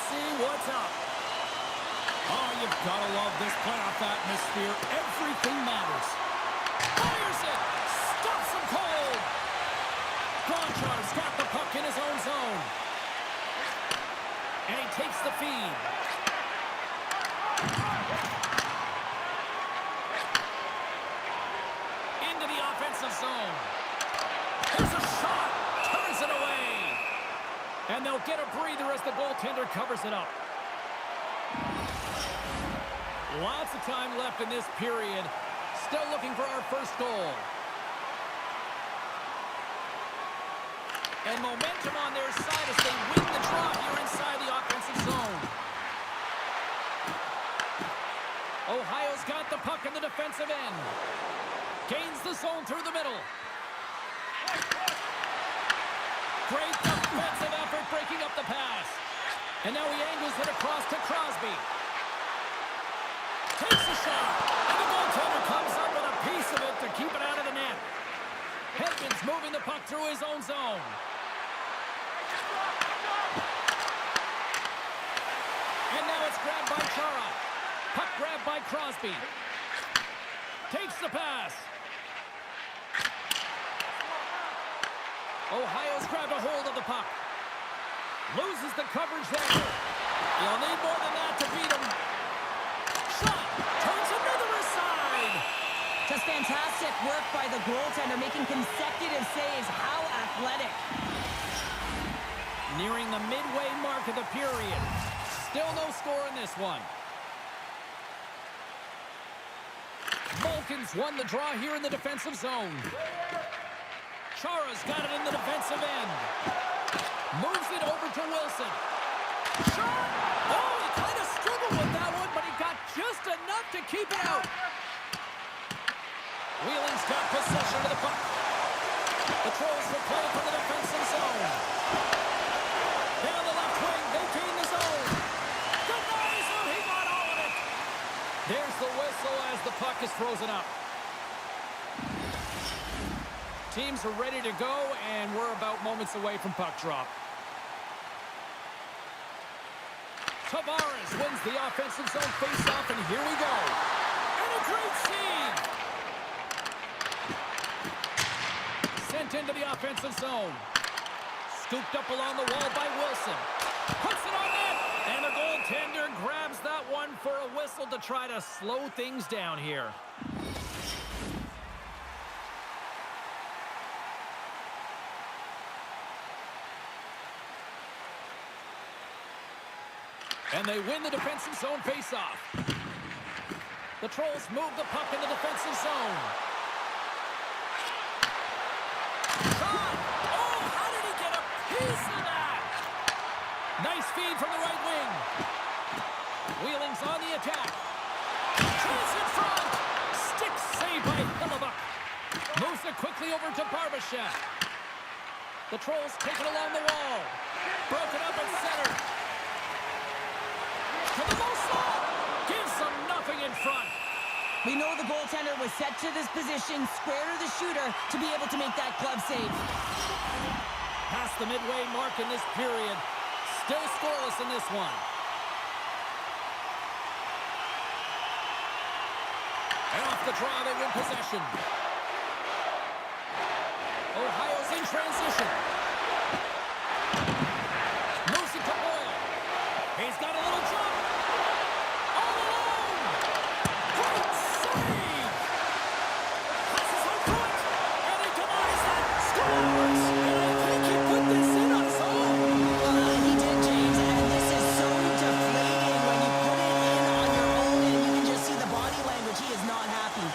see what's up. Oh, you've got to love this playoff atmosphere. Everything matters. Fires it. Stops him cold. Gonchar's got the puck in his own zone. And he takes the feed. Into the offensive zone. There's a shot. Turns it away. And they'll get a breather as the goaltender covers it up. Lots of time left in this period. Still looking for our first goal. And momentum on their side as they win the draw here inside the offensive zone. Ohio's got the puck in the defensive end. Gains the zone through the middle. Great defensive effort breaking up the pass. And now he angles it across to Crosby. Takes a shot. And the goaltender comes up with a piece of it to keep it out of the net. Hedman's moving the puck through his own zone. And now it's grabbed by Chara. Puck grabbed by Crosby. Takes the pass. Ohio's grabbed a hold of the puck. Loses the coverage there. You'll need more than that to beat him. Shot. Turns another aside. Just fantastic work by the goaltender, making consecutive saves. How athletic. Nearing the midway mark of the period. Still no score in this one. Bokin's won the draw here in the defensive zone. Chara's got it in the defensive end. Moves it over to Wilson. Shot! Oh, he kind of struggled with that one, but he got just enough to keep it out. Wheeling's got possession of the puck. The Trolls will play from the defensive zone. Down the left wing, they gain the zone. Denies him, he got all of it. There's the whistle as the puck is frozen up. Teams are ready to go, and we're about moments away from puck drop. Tavares wins the offensive zone faceoff, and here we go. And a great save! Sent into the offensive zone. Scooped up along the wall by Wilson. Puts it on net, and the goaltender grabs that one for a whistle to try to slow things down here. And they win the defensive zone faceoff. The Trolls move the puck in the defensive zone. Shot! Oh, how did he get a piece of that? Nice feed from the right wing. Wheeling's on the attack. Chance in front. Stick save by Hillebuck. Moves it quickly over to Barbashev. The Trolls take it along the wall. Broken up at center. To the low slot. Gives them nothing in front. We know the goaltender was set to this position, square to the shooter, to be able to make that glove save. Past the midway mark in this period. Still scoreless in this one. And off the draw, they win possession. Ohio's in transition. Moves it to Boyle. He's got a little jump. All alone. Great save. Passes on foot. And he denies that. Scores. And I think he put this in on his own. He did, James, and this is so deflating when you put it in on your own and you can just see the body language. He is not happy.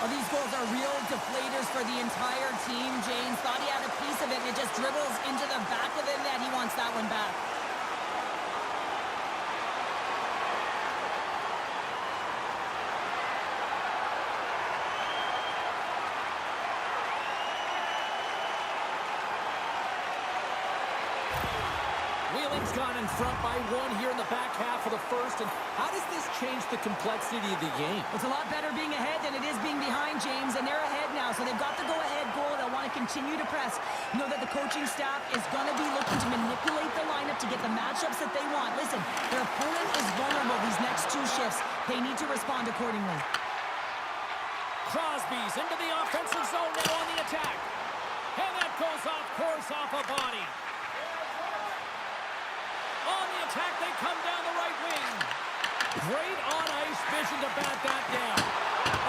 These goals are real deflators for the entire team. James thought he had a piece of it, and it just dribbles into the back of the net. He wants that one back. Wheeling's gone in front by one here in the back half of the first. And how does this change the complexity of the game? It's a lot better being ahead than it is being behind, James, and they're ahead now, so they've got the go-ahead goal. They'll want to continue to press. Know that the coaching staff is going to be looking to manipulate the lineup to get the matchups that they want. Listen, their opponent is vulnerable these next two shifts. They need to respond accordingly. Crosby's into the offensive zone now on the attack. And that goes off course off a body. On the attack, they come down the right wing. Great on-ice vision to bat that down.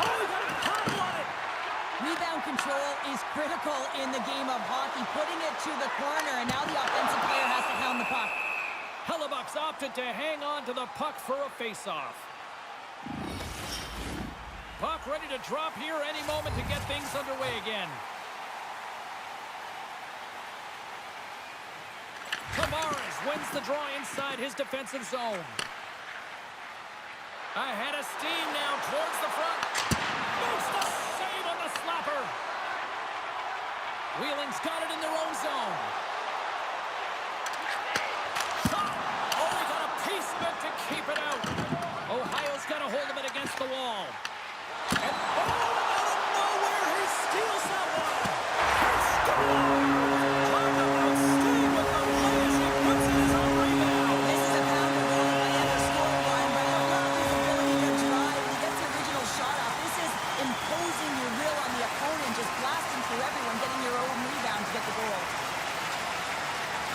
Oh, he got a pop on it. Rebound control is critical in the game of hockey. Putting it to the corner, and now the offensive player has to hound the puck. Hellebuck's opted to hang on to the puck for a face-off. Puck ready to drop here any moment to get things underway again. Tavares wins the draw inside his defensive zone. Ahead of steam now towards the front. Makes the save on the slapper. Wheeling's got it in their own zone. Shot! Oh, they got a piece of it to keep it out. Ohio's got a hold of it against the wall. And oh, out of nowhere, he steals that one. He scores! Talk about Steve with the legs. He puts in his own rebound. This is a power goal by the scoring line, but I love his ability to drive. He gets the original shot off. This is imposing your will on the opponent, just blasting through everyone, getting your own rebound to get the goal.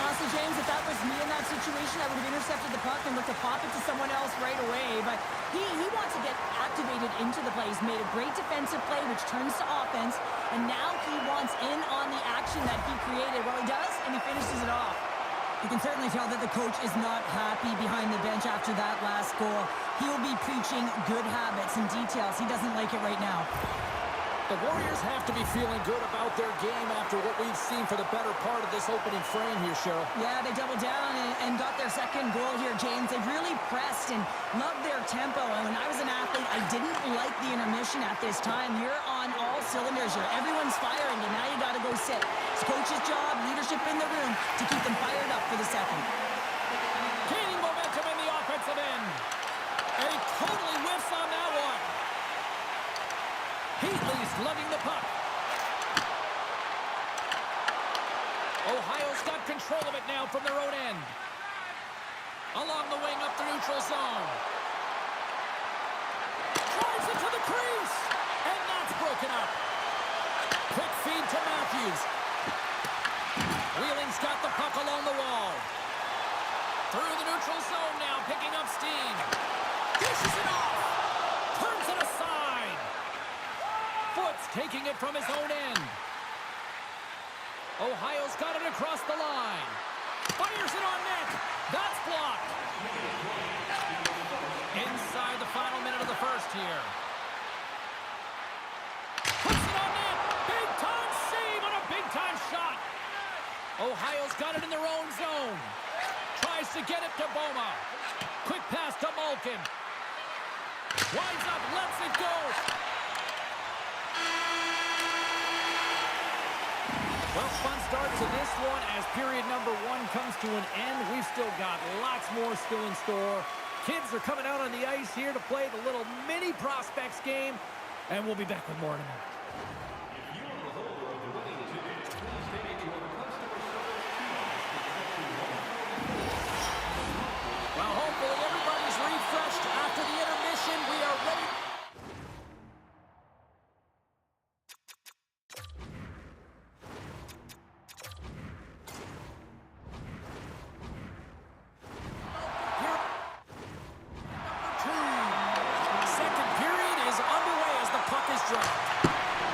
Honestly, James, if that was me in that situation, I would have intercepted the puck and looked to pop it to someone else right away. But he wants to get activated into the play. He's made a great defensive play, which turns to offense. And now he wants in on the action that he created. Well, he does, and he finishes it off. You can certainly tell that the coach is not happy behind the bench after that last goal. He will be preaching good habits and details. He doesn't like it right now. The Warriors have to be feeling good about their game after what we've seen for the better part of this opening frame here, Cheryl. Yeah, they doubled down and got their second goal here, James. They've really pressed and loved their tempo. And when I was an athlete, I didn't like the intermission at this time. You're on all cylinders here. Everyone's firing, and now you got to go sit. It's coach's job, leadership in the room, to keep them fired up for the second. Gaining momentum in the offensive end. And he totally whiffs on that one. Heatley's lugging the puck. Ohio's got control of it now from their own end. Along the wing up the neutral zone. Drives it to the crease. And that's broken up. Quick feed to Matthews. Wheeling's got the puck along the wall. Through the neutral zone now, picking up steam. Dishes it off. Turns it aside. Foots taking it from his own end. Ohio's got it across the line. Fires it on net. That's blocked. Inside the final minute of the first here. Puts it on net. Big-time save on a big-time shot. Ohio's got it in their own zone. Tries to get it to Boma. Quick pass to Bokin. Winds up, lets it go. Well, fun start to this one as period number one comes to an end. We've still got lots more still in store. Kids are coming out on the ice here to play the little mini prospects game, and we'll be back with more in a minute. Well, hopefully everybody's refreshed after the intermission. We are ready.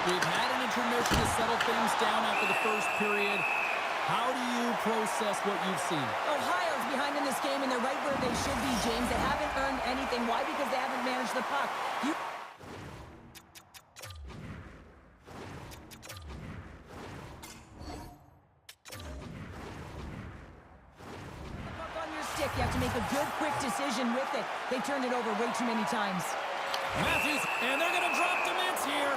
We've had an intermission to settle things down after the first period. How do you process what you've seen? Ohio's behind in this game, and they're right where they should be, James. They haven't earned anything. Why? Because they haven't managed the puck. Puck on your stick. You have to make a good, quick decision with it. They turned it over way too many times. Matthews, and they're going to drop the mitts here.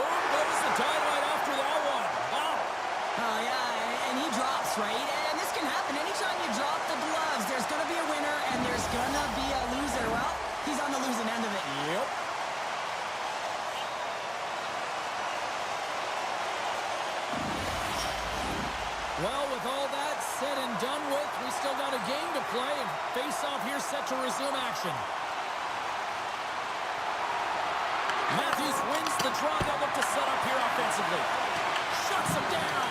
boom goes the dynamite after that one. Wow. Oh, yeah, and he drops, right? And this can happen. Anytime you drop the gloves, there's going to be a winner and there's going to be a loser. Well, he's on the losing end of it. Yep. Well, with all that said and done with, we still got a game to play, and face-off here set to resume action. Matthews wins the draw. They'll look to set up here offensively. Shuts him down.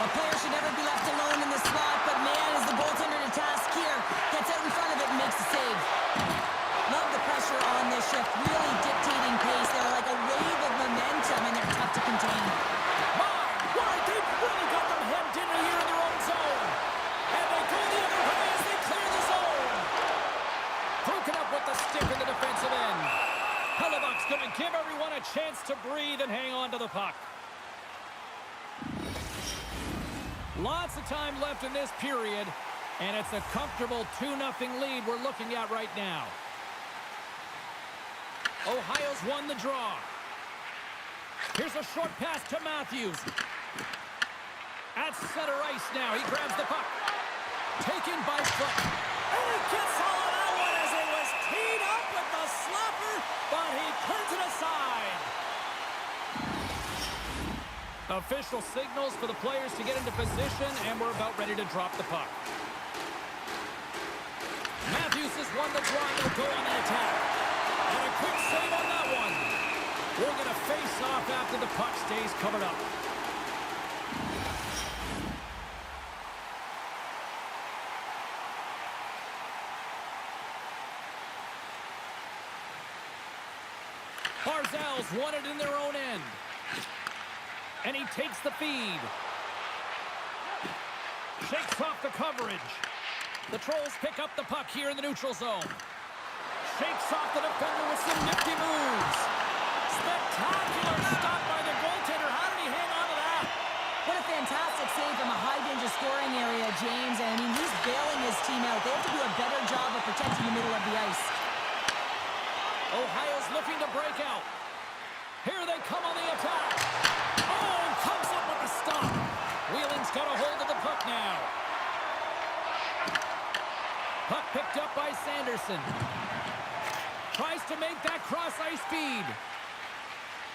A player should never be left alone in this slot, but man, is the goaltender to task here. Gets out in front of it and makes the save. Love the pressure on this shift. Really dictating pace. They're like a wave of momentum, and they're tough to contain. They've really got them hemmed in here in their own zone. And they go the other way as they clear the zone. Broken up with the stick in the defensive end. Hellebuck's going to give everyone a chance to breathe and hang on to the puck. Lots of time left in this period, and it's a comfortable 2-0 lead we're looking at right now. Ohio's won the draw. Here's a short pass to Matthews. At center ice now, he grabs the puck. Taken by foot. And he gets all of that one as it was teed up with the slapper, but he turns it aside. Official signals for the players to get into position, and we're about ready to drop the puck. Matthews has won the draw, and they'll go on the attack. And a quick save on that one. We're going to face off after the puck stays covered up. Barzal's won it in their own end. And he takes the feed. Shakes off the coverage. The Trolls pick up the puck here in the neutral zone. Shakes off the defender with some nifty moves. Spectacular stop by the goaltender. How did he hang on to that? What a fantastic save from a high-danger scoring area, James. And I mean, he's bailing his team out. They have to do a better job of protecting the middle of the ice. Ohio's looking to break out. Here they come on the attack. Oh, comes up with the stop. Wheeling's got a hold of the puck now. Puck picked up by Sanderson. Tries to make that cross-ice feed.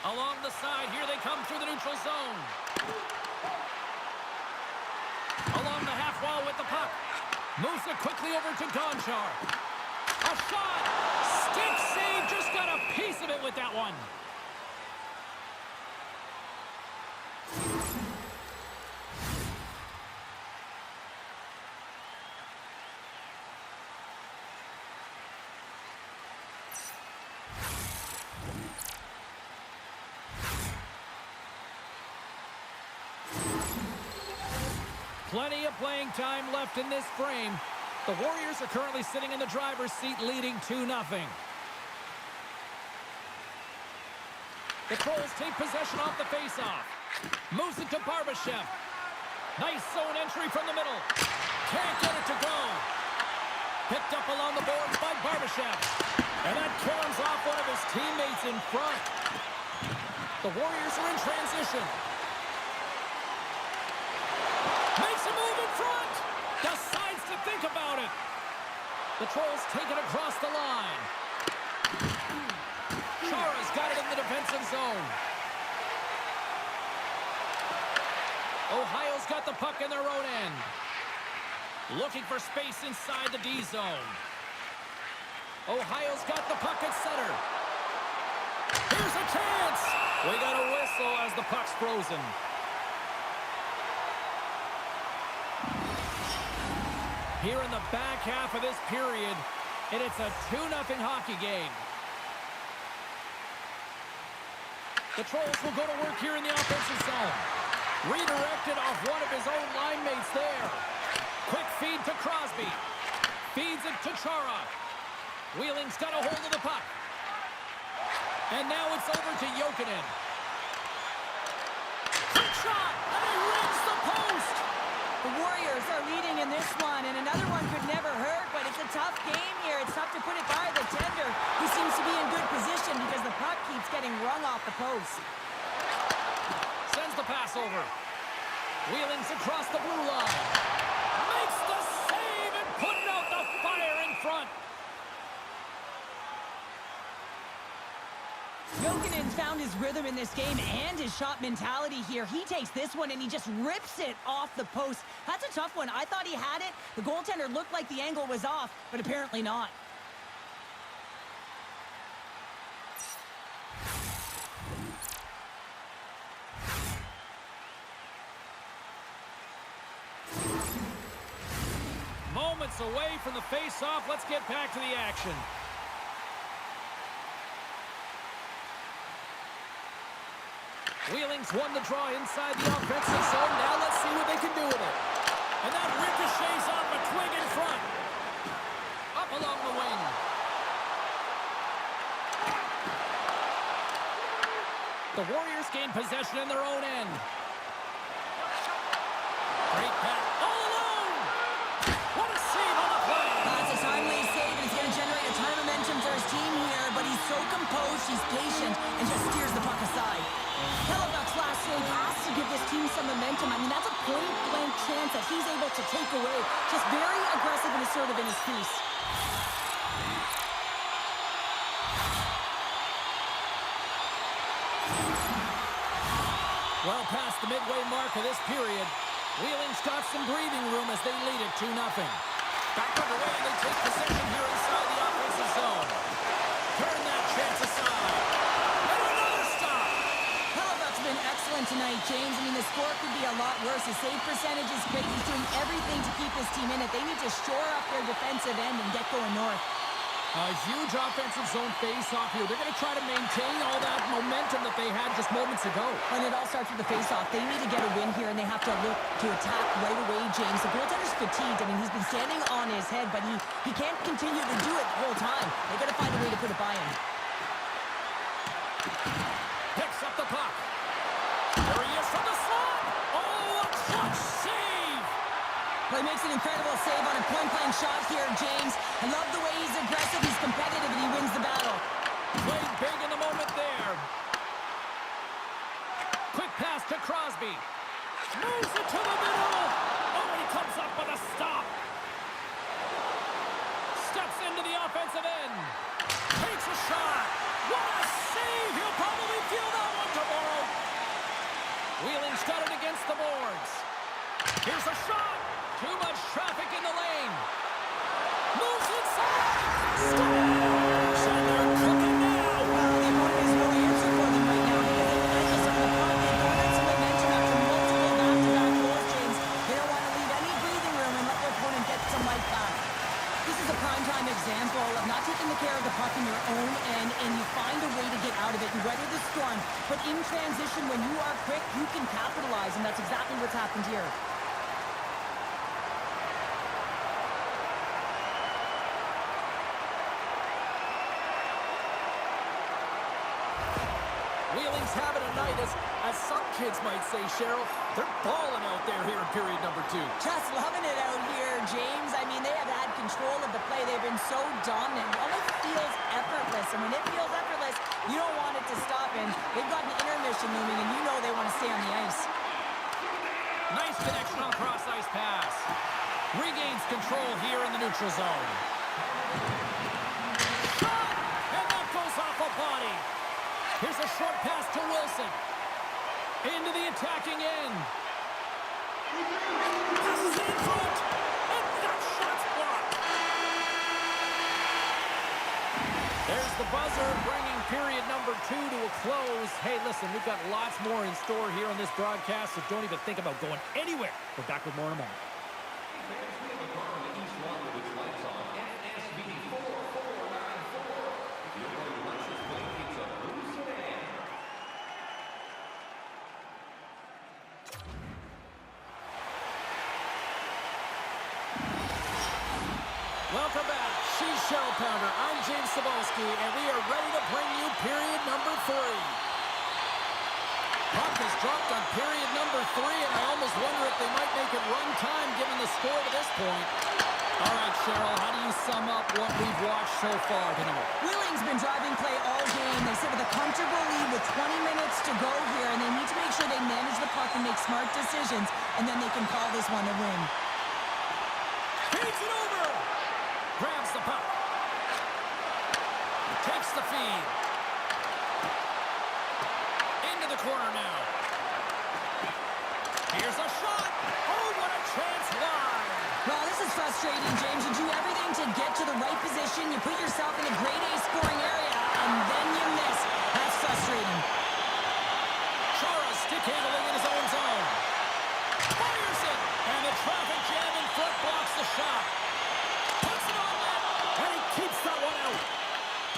Along the side, here they come through the neutral zone. Along the half wall with the puck. Moves it quickly over to Gonchar. A shot! Stick save, just got a piece of it with that one. Plenty of playing time left in this frame. The Warriors are currently sitting in the driver's seat, leading 2-0. The Trolls take possession off the faceoff. Moves it to Barbashev. Nice zone entry from the middle. Can't get it to go. Picked up along the boards by Barbashev. And that caroms off one of his teammates in front. The Warriors are in transition. Makes a move in front. Decides to think about it. The Trolls take it across the line. Chara's got it in the defensive zone. Ohio's got the puck in their own end. Looking for space inside the D zone. Ohio's got the puck at center. Here's a chance. We got a whistle as the puck's frozen. Here in the back half of this period, and it's a 2-0 hockey game. The Trolls will go to work here in the offensive zone. Redirected off one of his own line mates there. Quick feed to Crosby. Feeds it to Chara. Wheeling's got a hold of the puck. And now it's over to Jokinen. Quick shot, and he rings the post. The Warriors are leading in this one, and another one could never hurt, but it's a tough game here. It's tough to put it by the tender. He seems to be in good position because the puck keeps getting rung off the post. pass over. Wheeling's across the blue line. Makes the save and putting out the fire in front. Bokin found his rhythm in this game and his shot mentality here. He takes this one and he just rips it off the post. That's a tough one. I thought he had it. The goaltender looked like the angle was off, but apparently not. Moments away from the face-off. Let's get back to the action. Wheeling's won the draw inside the offensive zone. Now let's see what they can do with it. And that ricochets off a twig in front. Up along the wing. The Warriors gain possession in their own end. Great pass. All alone! What a save on the play! That's a timely save, and it's going to generate a ton of momentum for his team here, but he's so composed, he's patient, and just steers the puck aside. Hellebuck's last save has to give this team some momentum. I mean, that's a point-blank chance that he's able to take away. Just very aggressive and assertive in his piece. Well past the midway mark of this period, Wheeling's got some breathing room as they lead it 2-0. Back underway, and they take possession here inside the offensive zone. Turn that chance aside. And another stop! Hellebuck's been excellent tonight, James. I mean, the score could be a lot worse. His save percentage is great. He's doing everything to keep his team in it. They need to shore up their defensive end and get going north. A huge offensive zone face-off here. They're going to try to maintain all that momentum that they had just moments ago. And it all starts with the face-off. They need to get a win here, and they have to look to attack right away, James. The goaltender's fatigued. I mean, he's been standing on his head, but he can't continue to do it the whole time. They got to find a way to put it by him. Picks up the puck. There he is from the slot. Oh, a clutch save! Well, he makes an incredible save on a point-blank shot here, James. I love the way he's aggressive, he's competitive, and he wins the battle. Played big in the moment there. Quick pass to Crosby. Moves it to the middle. Oh, he comes up with a stop. Steps into the offensive end. Takes a shot. What a save! He'll probably feel that one tomorrow. Wheeling's got it against the boards. Here's a shot. Too much traffic in the lane. Moves inside. Scores! And they're cooking now. Well, the opponent is no answer for them right now because they're relentless on the puck. They garnered some momentum after multiple back-to-back goals, James. They don't want to leave any breathing room and let their opponent get some life back. This is a prime-time example of not taking the care of the puck in your own end, and you find a way to get out of it. You weather the storm, but in transition, when you are quick, you can capitalize, and that's exactly what's happened here. Wheeling's having a night, as some kids might say, Cheryl. They're balling out there here in period number 2. Just loving it out here, James. I mean, they have had control of the play. They've been so dominant. It almost feels effortless. And when it feels effortless, you don't want it to stop. And they've got an intermission looming, and you know they want to stay on the ice. Nice connection on cross-ice pass. Regains control here in the neutral zone. Shot! And that goes off a body. Here's a short pass to Wilson. Into the attacking end. Passes it in front. And that shot's blocked. There's the buzzer, bringing period number 2 to a close. Hey, listen, we've got lots more in store here on this broadcast, so don't even think about going anywhere. We're back with more in a moment. Welcome back. She's Cheryl Pounder. I'm James Cebulski, and we are ready to bring you period number 3. Puck is dropped on period number 3, and I almost wonder if they might make it run time given the score to this point. All right, Cheryl, how do you sum up what we've watched so far tonight? Wheeling's been driving play all game. They sit with a comfortable lead with 20 minutes to go here, and they need to make sure they manage the puck and make smart decisions, and then they can call this one a win. Feeds it over. Grabs the puck. Takes the feed. Into the corner now. Here's a shot. Oh, what a chance wide. Well, this is frustrating, James. You do everything to get to the right position. You put yourself in a grade A scoring area, and then you miss. That's frustrating. Chara stick handling in his own zone. Fires it. And the traffic jam in front blocks the shot. Puts it on net. And he keeps that one out.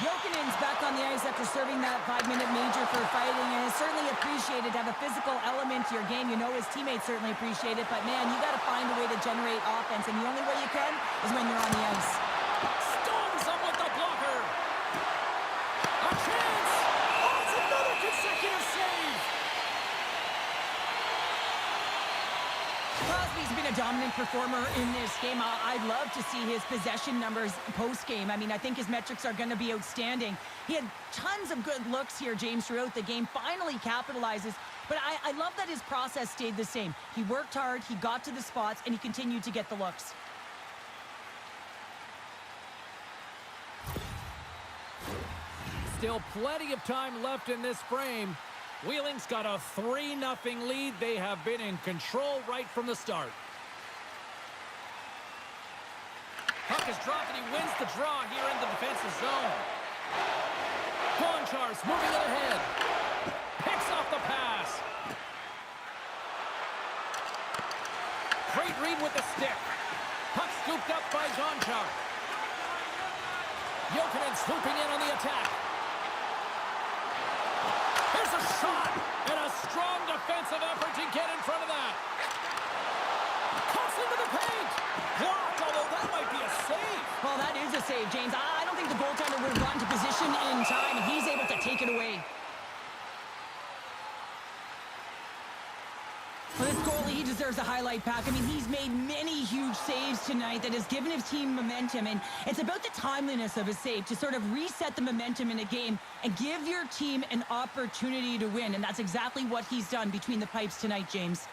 Bokin's back on the ice after serving that 5-minute major for fighting, and is certainly appreciated to have a physical element to your game. You know his teammates certainly appreciate it, but man, you got to find a way to generate offense, and the only way you can is when you're on the ice. Stones him with the blocker. A chance. Oh, it's another consecutive save. Crosby's been a dominant performer in this game. I'd love to see his possession numbers post-game. I mean, I think his metrics are going to be outstanding. He had tons of good looks here, James, throughout the game. Finally capitalizes. But I love that his process stayed the same. He worked hard, he got to the spots, and he continued to get the looks. Still plenty of time left in this frame. Wheeling's got a 3-0 lead. They have been in control right from the start. Puck is dropped and he wins the draw here in the defensive zone. Gonchar's moving it ahead. Picks off the pass. Great read with the stick. Puck scooped up by Gonchar. Jokinen swooping in on the attack. Here's a shot, and a strong defensive effort to get in front of that. Cuts into the paint. Blocked, although that might be a save. Well, that is a save, James. I don't think the goaltender would have gotten to position in time, and he's able to take it away. Well, this goalie, he deserves a highlight pack. I mean, he's made many huge saves tonight that has given his team momentum, and it's about the timeliness of a save to sort of reset the momentum in a game and give your team an opportunity to win, and that's exactly what he's done between the pipes tonight, James.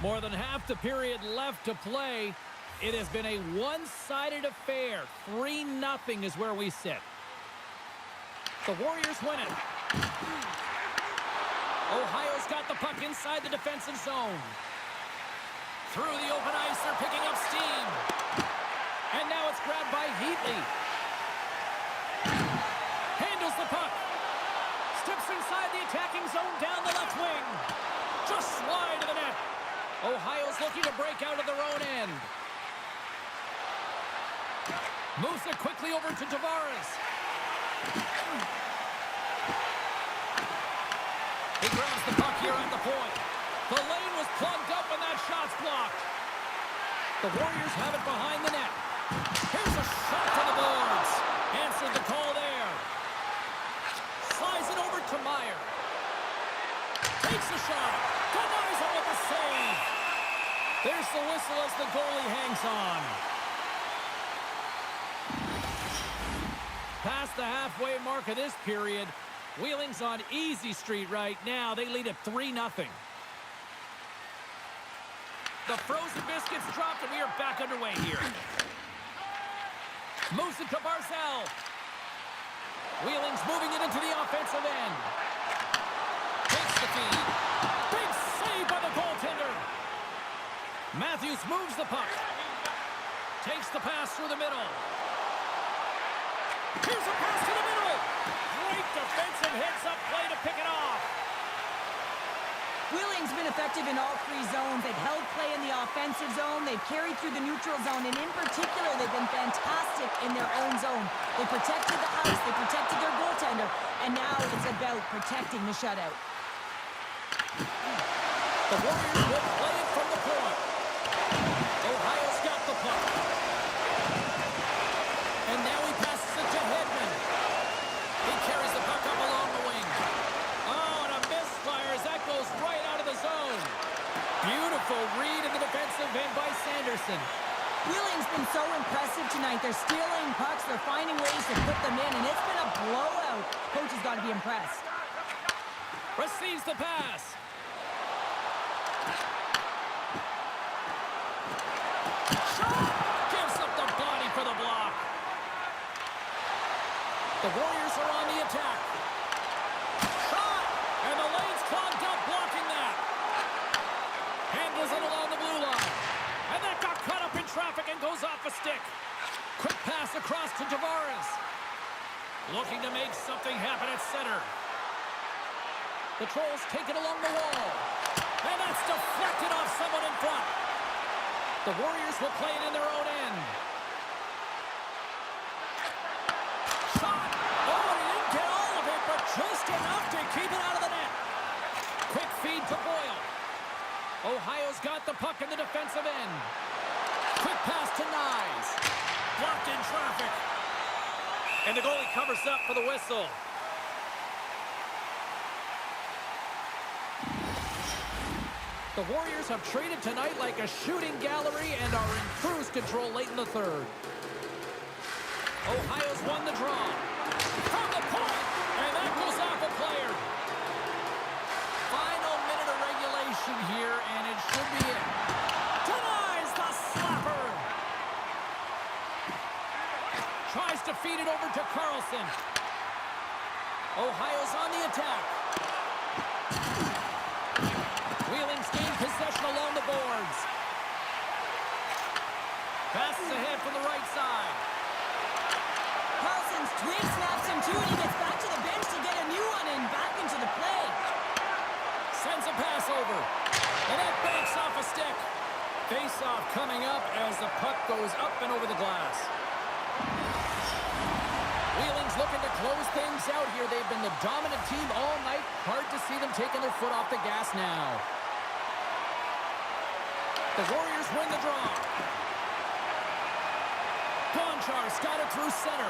More than half the period left to play. It has been a one-sided affair. 3-0 is where we sit. The Warriors win it. Ohio's got the puck inside the defensive zone. Through the open ice, they're picking up steam. And now it's grabbed by Heatley. Handles the puck. Steps inside the attacking zone down the left wing. Just slide to the net. Ohio's looking to break out of their own end. Moves it quickly over to Tavares. He grabs the puck here at the point. The lane was plugged up and that shot's blocked. The Warriors have it behind the net. Here's a shot to the boards. Answered the call there. Slides it over to Meyer. Takes the shot. Denies it with the save. There's the whistle as the goalie hangs on. Past the halfway mark of this period, Wheeling's on easy street right now. They lead at 3-0. The frozen biscuits dropped, and we are back underway here. Moves it to Barzal. Wheeling's moving it into the offensive end. Takes the feed. Big save by the goaltender. Matthews moves the puck. Takes the pass through the middle. Here's a pass to the middle. Great defensive hits-up play to pick it off. Wheeling's been effective in all three zones. They've held play in the offensive zone. They've carried through the neutral zone. And in particular, they've been fantastic in their own zone. They protected the house. They protected their goaltender. And now it's about protecting the shutout. The Warriors will play it from the point. Ohio's got the puck. And now he passes it to Hedman. He carries the puck up along the wing. Oh, and a misfire as that goes right out of the zone. Beautiful read in the defensive end by Sanderson. Wheeling's been so impressive tonight. They're stealing pucks. They're finding ways to put them in, and it's been a blowout. Coach has got to be impressed. Receives the pass. Shot! Gives up the body for the block. The Warriors are on the attack. Shot! And the lane's clogged up, blocking that. Handles it along the blue line. And that got caught up in traffic and goes off a stick. Quick pass across to Tavares. Looking to make something happen at center. The Trolls take it along the wall. And that's deflected off someone in front. The Warriors will play it in their own end. Shot! Oh, he didn't get all of it, but just enough to keep it out of the net. Quick feed to Boyle. Ohio's got the puck in the defensive end. Quick pass to Nyes. Blocked in traffic. And the goalie covers up for the whistle. The Warriors have traded tonight like a shooting gallery and are in cruise control late in the third. Ohio's won the draw. From the point, and that goes off a player. Final minute of regulation here, and it should be it. Denies the slapper. Tries to feed it over to Carlson. Ohio's on the attack. Wheeling's gained possession along the boards. Passes ahead from the right side. Carlson's twig snaps him too, and he gets back to the bench to get a new one and back into the play. Sends a pass over. And that banks off a stick. Face-off coming up as the puck goes up and over the glass. Wheeling's looking to close things out here. They've been the dominant team all night. Hard to see them taking their foot off the gas now. The Warriors win the draw. Gonchar's got it through center.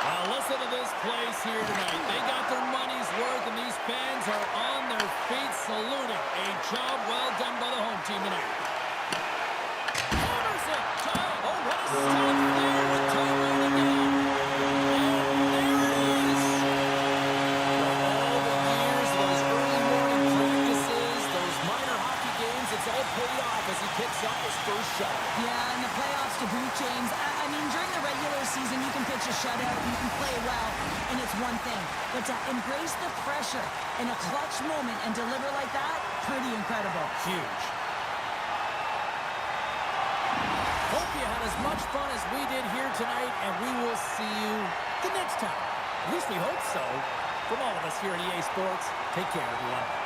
Well, listen to this place here tonight. They got their money's worth, and these fans are on their feet saluting. A job well done by the home team tonight. Hammers it. Oh, what a stop there with time running down. And there it is. All the years, those early morning practices, those minor hockey games, it's all paid off as he picks up his first shot. Yeah, and the playoffs to boot, James. I mean, during the regular season, you can pitch a shutout, you can play well, and it's one thing. But to embrace the pressure in a clutch moment and deliver like that, pretty incredible. Huge. Hope you had as much fun as we did here tonight, and we will see you the next time. At least we hope so. From all of us here at EA Sports, take care, everyone.